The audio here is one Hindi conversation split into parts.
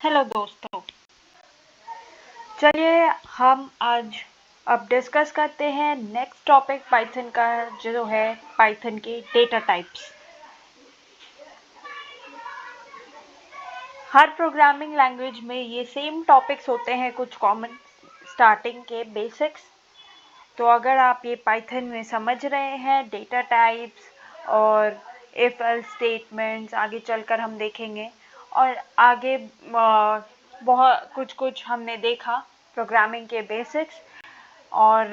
हेलो दोस्तों। चलिए हम आज अब डिस्कस करते हैं नेक्स्ट टॉपिक पाइथन का, जो है पाइथन के डेटा टाइप्स। हर प्रोग्रामिंग लैंग्वेज में ये सेम टॉपिक्स होते हैं, कुछ कॉमन स्टार्टिंग के बेसिक्स। तो अगर आप ये पाइथन में समझ रहे हैं डेटा टाइप्स और इफ एल्स स्टेटमेंट्स, आगे चलकर हम देखेंगे। और आगे बहुत कुछ हमने देखा प्रोग्रामिंग के बेसिक्स और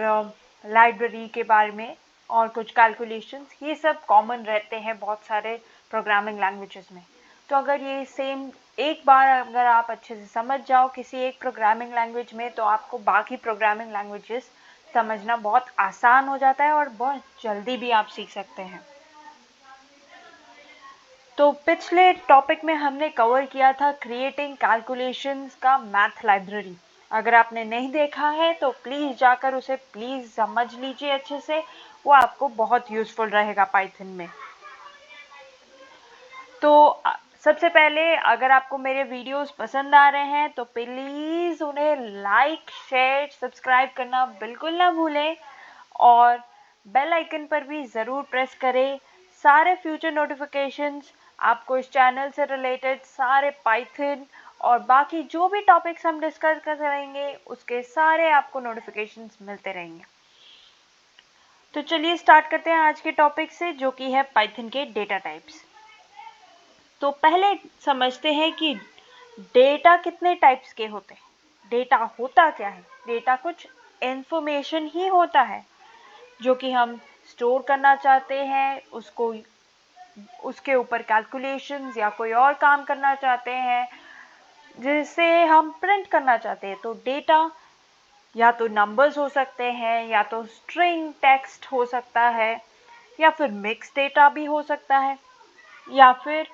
लाइब्रेरी के बारे में और कुछ कैलकुलेशंस, ये सब कॉमन रहते हैं बहुत सारे प्रोग्रामिंग लैंग्वेजेस में। तो अगर ये सेम एक बार अगर आप अच्छे से समझ जाओ किसी एक प्रोग्रामिंग लैंग्वेज में, तो आपको बाकी प्रोग्रामिंग लैंग्वेजेस समझना बहुत आसान हो जाता है और बहुत जल्दी भी आप सीख सकते हैं। तो पिछले टॉपिक में हमने कवर किया था क्रिएटिंग कैलकुलेशंस का मैथ लाइब्रेरी। अगर आपने नहीं देखा है तो प्लीज़ जाकर उसे समझ लीजिए अच्छे से, वो आपको बहुत यूज़फुल रहेगा पाइथन में। तो सबसे पहले अगर आपको मेरे वीडियोस पसंद आ रहे हैं तो प्लीज़ उन्हें लाइक, शेयर, सब्सक्राइब करना बिल्कुल ना भूलें और बेल आइकन पर भी ज़रूर प्रेस करें। सारे फ्यूचर नोटिफिकेशंस आपको इस चैनल से रिलेटेड सारे पाइथन और बाकी जो भी टॉपिक्स हम डिस्कस करेंगे उसके सारे आपको नोटिफिकेशंस मिलते रहेंगे। तो चलिए स्टार्ट करते हैं आज के टॉपिक से, जो कि है पाइथन के डेटा टाइप्स। तो पहले समझते हैं कि डेटा कितने टाइप्स के होते हैं। डेटा होता क्या है? डेटा कुछ इंफॉर्मेशन ही होता है जो कि हम स्टोर करना चाहते हैं, उसको उसके ऊपर कैलकुलेशंस या कोई और काम करना चाहते हैं, जिसे हम प्रिंट करना चाहते हैं। तो डेटा या तो नंबर्स हो सकते हैं, या तो स्ट्रिंग टेक्स्ट हो सकता है, या फिर मिक्स डेटा भी हो सकता है, या फिर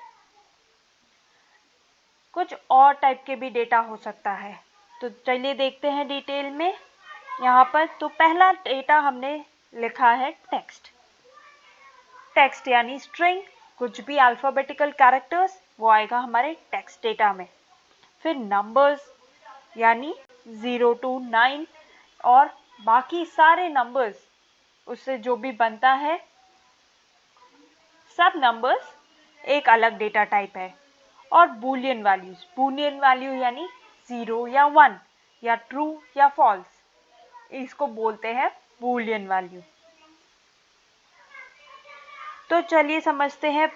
कुछ और टाइप के भी डेटा हो सकता है। तो चलिए देखते हैं डिटेल में यहाँ पर। तो पहला डेटा हमने लिखा है टेक्स्ट। टेक्स्ट यानी स्ट्रिंग, कुछ भी अल्फ़ाबेटिकल कैरेक्टर्स, वो आएगा हमारे टेक्स्ट डेटा में। फिर नंबर्स यानी 0 to 9 और बाकी सारे नंबर्स, उससे जो भी बनता है सब नंबर्स एक अलग डेटा टाइप है। और बूलियन वैल्यूज, बूलियन वैल्यू यानी 0 या 1 या ट्रू या फॉल्स, इसको बोलते हैं बूलियन वैल्यू। तो चलिए समझते हैं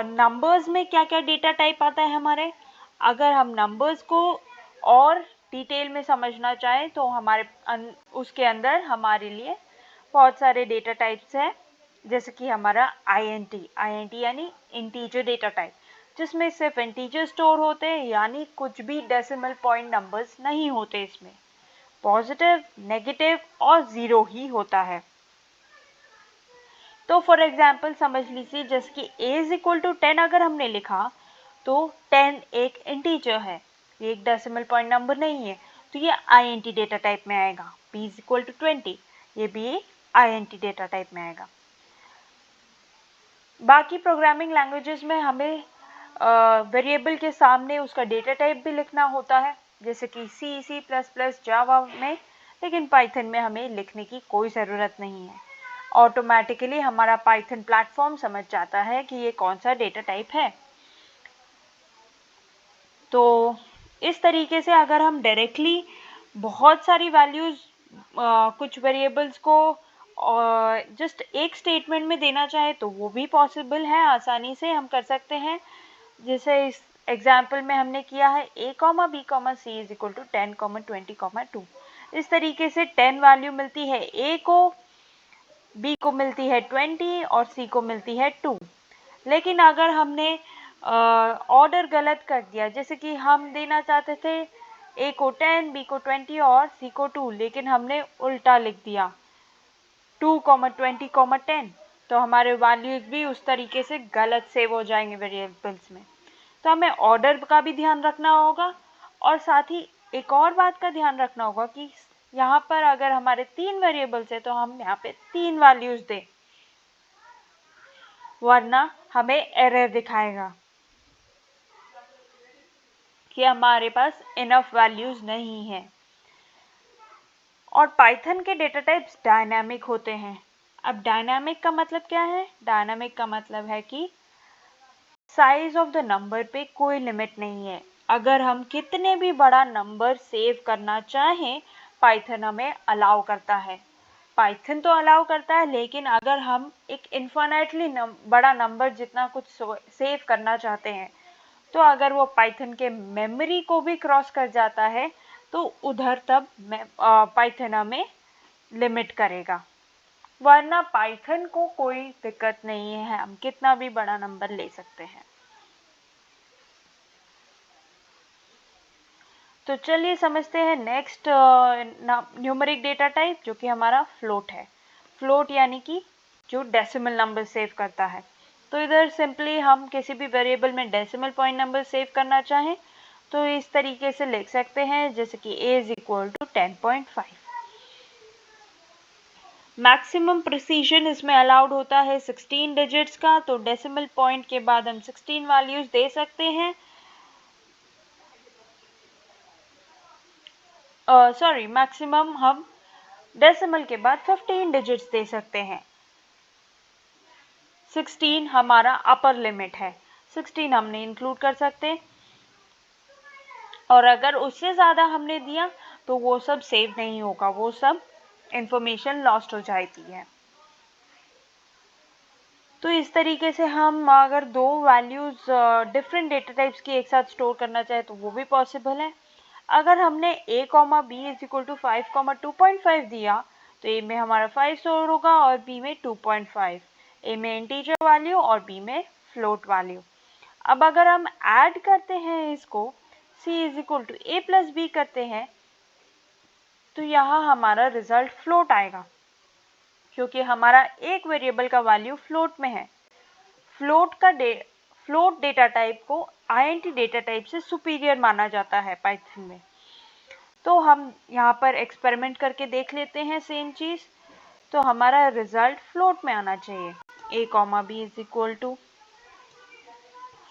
नंबर्स में क्या क्या डेटा टाइप आता है हमारे। अगर हम नंबर्स को और डिटेल में समझना चाहें तो हमारे उसके अंदर हमारे लिए बहुत सारे डेटा टाइप्स हैं, जैसे कि हमारा INT यानी इंटीजर डेटा टाइप, जिसमें सिर्फ इंटीजर स्टोर होते हैं, यानी कुछ भी डेसिमल पॉइंट नंबर्स नहीं होते इसमें। पॉजिटिव, नेगेटिव और ज़ीरो ही होता है। तो फॉर एग्जाम्पल समझ लीजिए, जैसे कि a इज इक्वल टू 10 अगर हमने लिखा तो 10 एक इंटीजर है, ये एक डेसिमल पॉइंट नंबर नहीं है, तो ये INT डेटा टाइप में आएगा। b इज इक्वल टू 20, ये भी एक INT डेटा टाइप में आएगा। बाकी प्रोग्रामिंग लैंग्वेजेस में हमें वेरिएबल के सामने उसका डेटा टाइप भी लिखना होता है, जैसे कि C++, जावा में, लेकिन पाइथन में हमें लिखने की कोई ज़रूरत नहीं है। ऑटोमेटिकली हमारा पाइथन प्लेटफॉर्म समझ जाता है कि ये कौन सा डेटा टाइप है। तो इस तरीके से अगर हम डायरेक्टली बहुत सारी वैल्यूज़ कुछ वेरिएबल्स को जस्ट एक स्टेटमेंट में देना चाहे तो वो भी पॉसिबल है, आसानी से हम कर सकते हैं। जैसे इस एग्जाम्पल में हमने किया है a, b, c is equal to 10, 20, 2। इस तरीके से 10 वैल्यू मिलती है a को, b को मिलती है 20 और c को मिलती है 2। लेकिन अगर हमने ऑर्डर गलत कर दिया, जैसे कि हम देना चाहते थे a को 10, b को 20 और c को 2, लेकिन हमने उल्टा लिख दिया 2, 20, 10, तो हमारे वैल्यूज भी उस तरीके से गलत सेव हो जाएंगे वेरिएबल्स में। तो हमें ऑर्डर का भी ध्यान रखना होगा, और साथ ही एक और बात का ध्यान रखना होगा कि यहाँ पर अगर हमारे 3 वेरिएबल्स है तो हम यहाँ पे 3 वैल्यूज दें, वरना हमें एरर दिखाएगा। कि हमारे पास इनफ वैल्यूज नहीं है। और पाइथन के डेटा टाइप्स डायनामिक होते हैं। अब डायनामिक का मतलब क्या है? डायनामिक का मतलब है कि साइज ऑफ द नंबर पे कोई लिमिट नहीं है। अगर हम कितने भी बड़ा नंबर सेव करना चाहें, पाइथन हमें अलाउ करता है। पाइथन तो अलाउ करता है, लेकिन अगर हम एक इन्फिनिटली बड़ा नंबर जितना कुछ सेव करना चाहते हैं, तो अगर वो पाइथन के मेमोरी को भी क्रॉस कर जाता है, तो उधर तब पाइथन हमें लिमिट करेगा। वरना पाइथन को कोई दिक्कत नहीं है, हम कितना भी बड़ा नंबर ले सकते हैं। तो चलिए समझते हैं नेक्स्ट न्यूमेरिक डेटा टाइप, जो कि हमारा फ्लोट है। फ्लोट यानी कि जो डेसिमल नंबर सेव करता है। तो इधर सिंपली हम किसी भी वेरिएबल में डेसिमल पॉइंट नंबर सेव करना चाहें तो इस तरीके से लिख सकते हैं, जैसे कि a is equal to 10.5। Maximum precision इसमें अलाउड होता है 16 डिजिट्स का, तो डेसिमल पॉइंट के बाद हम 16 वैल्यूज दे सकते हैं। सॉरी, मैक्सिमम हम डेसिमल के बाद 15 डिजिट्स दे सकते हैं। 16 हमारा अपर लिमिट है, 16 हमने इंक्लूड कर सकते हैं। और अगर उससे ज़्यादा हमने दिया तो वो सब सेव नहीं होगा, वो सब इंफॉर्मेशन लॉस्ट हो जाती है। तो इस तरीके से हम अगर दो वैल्यूज़ डिफरेंट डेटा टाइप्स की एक साथ स्टोर करना चाहे तो वो भी पॉसिबल है। अगर हमने a, b is equal to 5, 2.5 दिया तो a में हमारा 5 स्टोर होगा और b में 2.5, a में इंटीजर वैल्यू और b में फ्लोट वैल्यू। अब अगर हम ऐड करते हैं इसको, c is equal to a plus b करते हैं, तो यहाँ हमारा रिजल्ट फ्लोट आएगा, क्योंकि हमारा एक वेरिएबल का वैल्यू फ्लोट में है। फ्लोट डेटा टाइप को आईएनटी डेटा टाइप से सुपीरियर माना जाता है पाइथन में। तो हम यहाँ पर एक्सपेरिमेंट करके देख लेते हैं सेम चीज़। तो हमारा रिजल्ट फ्लोट में आना चाहिए, a, b is equal to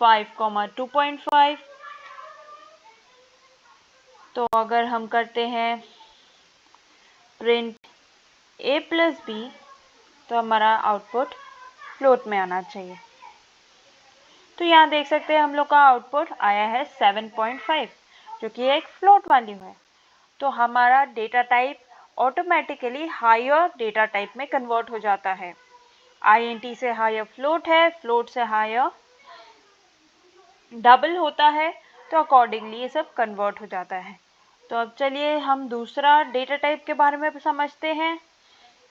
5, 2.5। तो अगर हम करते हैं प्रिंट a प्लस b, तो हमारा आउटपुट फ्लोट में आना चाहिए। तो यहाँ देख सकते हैं हम लोग का आउटपुट आया है 7.5, जो कि एक फ्लोट वैल्यू है। तो हमारा data type automatically higher data type में कन्वर्ट हो जाता है। आईएनटी से हायर फ्लोट है, फ्लोट से हायर डबल होता है, तो अकॉर्डिंगली ये सब कन्वर्ट हो जाता है। तो अब चलिए हम दूसरा डेटा टाइप के बारे में समझते हैं,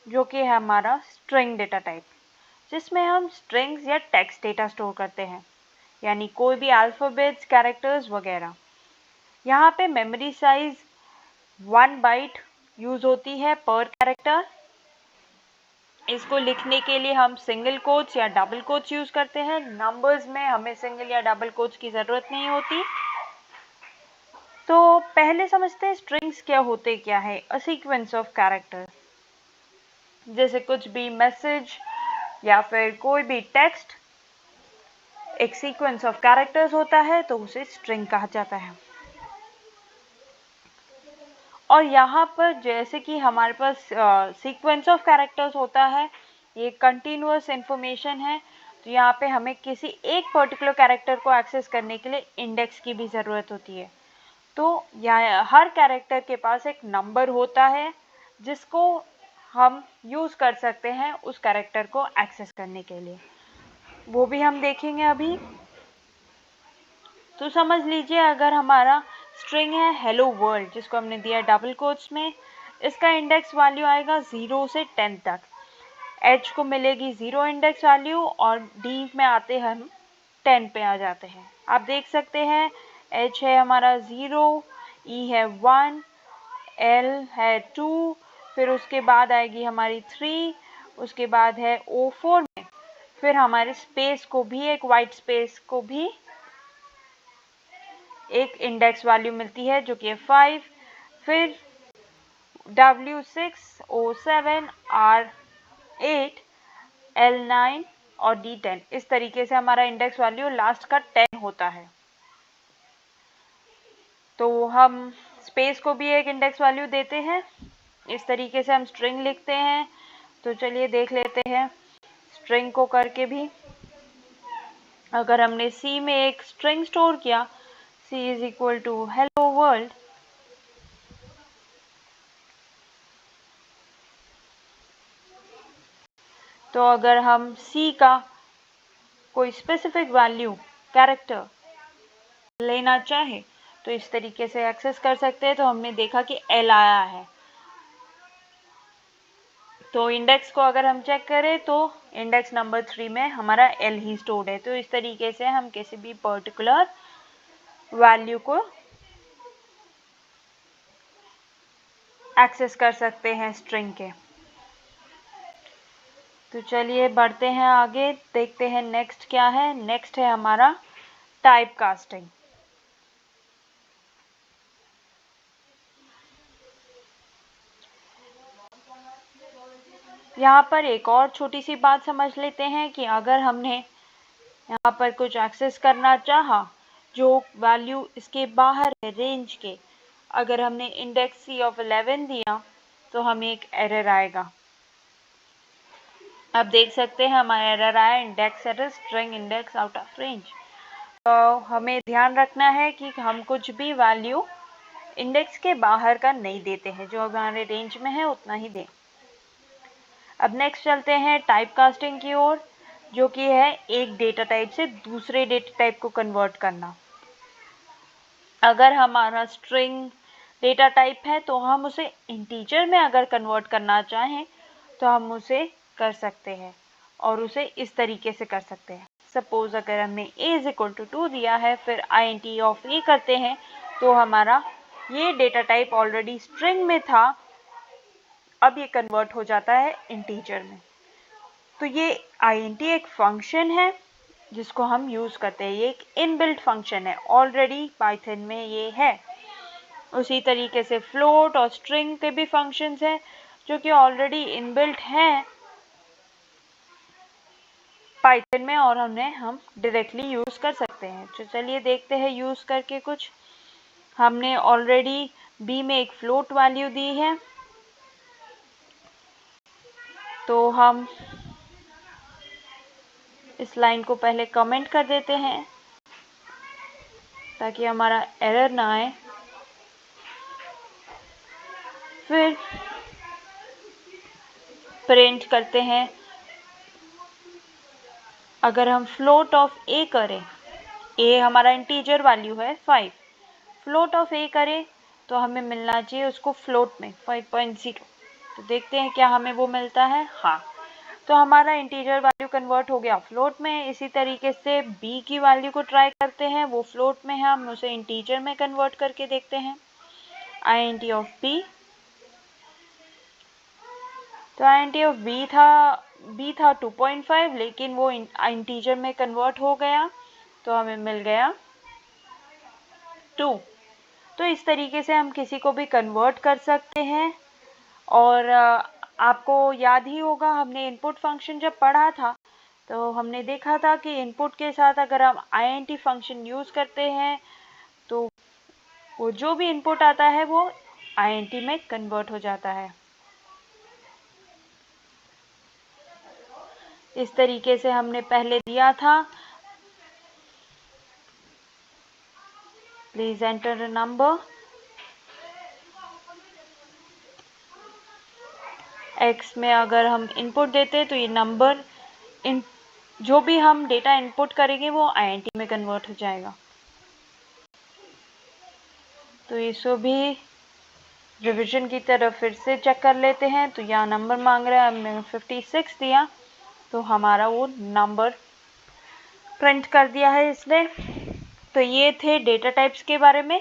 जो कि है हमारा स्ट्रिंग डेटा टाइप, जिसमें हम स्ट्रिंग्स या टेक्स्ट डेटा स्टोर करते हैं, यानी कोई भी अल्फ़ाबेट्स, कैरेक्टर्स वगैरह। यहाँ पे मेमोरी साइज 1 बाइट यूज़ होती है पर कैरेक्टर। इसको लिखने के लिए हम सिंगल कोट्स या डबल कोट्स यूज़ करते हैं। नंबर्स में हमें सिंगल या डबल कोट्स की ज़रूरत नहीं होती। तो पहले समझते हैं स्ट्रिंग्स क्या होते क्या है। अ सीक्वेंस ऑफ कैरेक्टर, जैसे कुछ भी मैसेज या फिर कोई भी टेक्स्ट एक सीक्वेंस ऑफ कैरेक्टर्स होता है, तो उसे स्ट्रिंग कहा जाता है। और यहाँ पर जैसे कि हमारे पास सीक्वेंस ऑफ कैरेक्टर्स होता है, ये कंटिन्यूअस इंफॉर्मेशन है, तो यहाँ पे हमें किसी एक पर्टिकुलर कैरेक्टर को एक्सेस करने के लिए इंडेक्स की भी ज़रूरत होती है। तो यहाँ हर कैरेक्टर के पास एक नंबर होता है, जिसको हम यूज़ कर सकते हैं उस कैरेक्टर को एक्सेस करने के लिए। वो भी हम देखेंगे अभी। तो समझ लीजिए अगर हमारा स्ट्रिंग है हेलो वर्ल्ड, जिसको हमने दिया है डबल कोट्स में, इसका इंडेक्स वैल्यू आएगा 0 से 10 तक। एच को मिलेगी 0 इंडेक्स वैल्यू और डी में आते हम 10 पे आ जाते हैं। आप देख सकते हैं एच है हमारा 0, ई है 1, एल है 2, फिर उसके बाद आएगी हमारी 3, उसके बाद है O4 में, फिर हमारे स्पेस को भी, एक वाइट स्पेस को भी एक इंडेक्स वैल्यू मिलती है जो कि है 5, फिर W6, O7, R8, L9 और D10। इस तरीके से हमारा इंडेक्स वैल्यू लास्ट का 10 होता है। तो हम स्पेस को भी एक इंडेक्स वैल्यू देते हैं। इस तरीके से हम स्ट्रिंग लिखते हैं। तो चलिए देख लेते हैं स्ट्रिंग को करके भी। अगर हमने C में एक स्ट्रिंग स्टोर किया, C is equal to hello world, तो अगर हम C का कोई स्पेसिफिक वैल्यू कैरेक्टर लेना चाहे तो इस तरीके से एक्सेस कर सकते हैं। तो हमने देखा कि L आया है। तो इंडेक्स को अगर हम चेक करें तो इंडेक्स नंबर 3 में हमारा L ही स्टोर्ड है। तो इस तरीके से हम किसी भी पर्टिकुलर वैल्यू को एक्सेस कर सकते हैं स्ट्रिंग के। तो चलिए बढ़ते हैं आगे, देखते हैं नेक्स्ट क्या है। नेक्स्ट है हमारा टाइप कास्टिंग। यहाँ पर एक और छोटी सी बात समझ लेते हैं कि अगर हमने यहाँ पर कुछ एक्सेस करना चाहा जो वैल्यू इसके बाहर है रेंज के, अगर हमने इंडेक्स C ऑफ 11 दिया तो हमें एक एरर आएगा। अब देख सकते हैं हमारा एरर आया, index error string index out of range. तो हमें ध्यान रखना है कि हम कुछ भी वैल्यू इंडेक्स के बाहर का नहीं देते हैं, जो हमारे रेंज में है उतना ही दें। अब नेक्स्ट चलते हैं टाइप कास्टिंग की ओर, जो कि है एक डेटा टाइप से दूसरे डेटा टाइप को कन्वर्ट करना। अगर हमारा स्ट्रिंग डेटा टाइप है तो हम उसे इंटीजर में अगर कन्वर्ट करना चाहें तो हम उसे कर सकते हैं, और उसे इस तरीके से कर सकते हैं। सपोज अगर हमने a इज इक्वल टू 2 दिया है, फिर int ऑफ a करते हैं, तो हमारा ये डेटा टाइप ऑलरेडी स्ट्रिंग में था, अब ये कन्वर्ट हो जाता है इंटीजर में। तो ये int एक फंक्शन है जिसको हम यूज़ करते हैं। ये एक इनबिल्ट फंक्शन है, ऑलरेडी पाइथन में ये है। उसी तरीके से फ्लोट और स्ट्रिंग के भी फंक्शंस हैं जो कि ऑलरेडी इनबिल्ट हैं पाइथन में, और उन्हें हम डायरेक्टली यूज़ कर सकते हैं। तो चलिए देखते हैं यूज़ करके कुछ। हमने ऑलरेडी b में एक फ्लोट वैल्यू दी है, तो हम इस लाइन को पहले कमेंट कर देते हैं ताकि हमारा एरर ना आए। फिर प्रिंट करते हैं, अगर हम फ्लोट ऑफ a करें, a हमारा इंटीजर वैल्यू है 5, फ्लोट ऑफ a करें तो हमें मिलना चाहिए उसको फ्लोट में 5.0। तो देखते हैं क्या हमें वो मिलता है। हाँ, तो हमारा इंटीजर वैल्यू कन्वर्ट हो गया फ्लोट में। इसी तरीके से b की वैल्यू को ट्राई करते हैं, वो फ्लोट में है, हम उसे इंटीजर में कन्वर्ट करके देखते हैं। int ऑफ b, तो int ऑफ b था 2.5, लेकिन वो इंटीजर में कन्वर्ट हो गया तो हमें मिल गया 2। तो इस तरीके से हम किसी को भी कन्वर्ट कर सकते हैं। और आपको याद ही होगा, हमने इनपुट फंक्शन जब पढ़ा था तो हमने देखा था कि इनपुट के साथ अगर हम int फंक्शन यूज़ करते हैं तो वो जो भी इनपुट आता है वो int में कन्वर्ट हो जाता है। इस तरीके से हमने पहले दिया था, please enter a number. x में अगर हम इनपुट देते हैं तो ये नंबर जो भी हम डेटा इनपुट करेंगे वो int में कन्वर्ट हो जाएगा। तो इसको भी रिवीजन की तरफ फिर से चेक कर लेते हैं। तो यहाँ नंबर मांग रहा है, हमने 56 दिया तो हमारा वो नंबर प्रिंट कर दिया है इसने। तो ये थे डेटा टाइप्स के बारे में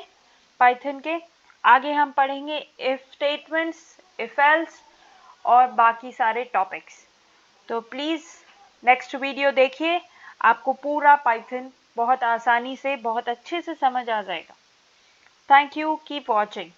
पाइथन के। आगे हम पढ़ेंगे इफ स्टेटमेंट्स, इफ एल्स और बाकी सारे टॉपिक्स। तो प्लीज़ नेक्स्ट वीडियो देखिए, आपको पूरा पाइथन बहुत आसानी से बहुत अच्छे से समझ आ जाएगा। Thank you, keep watching.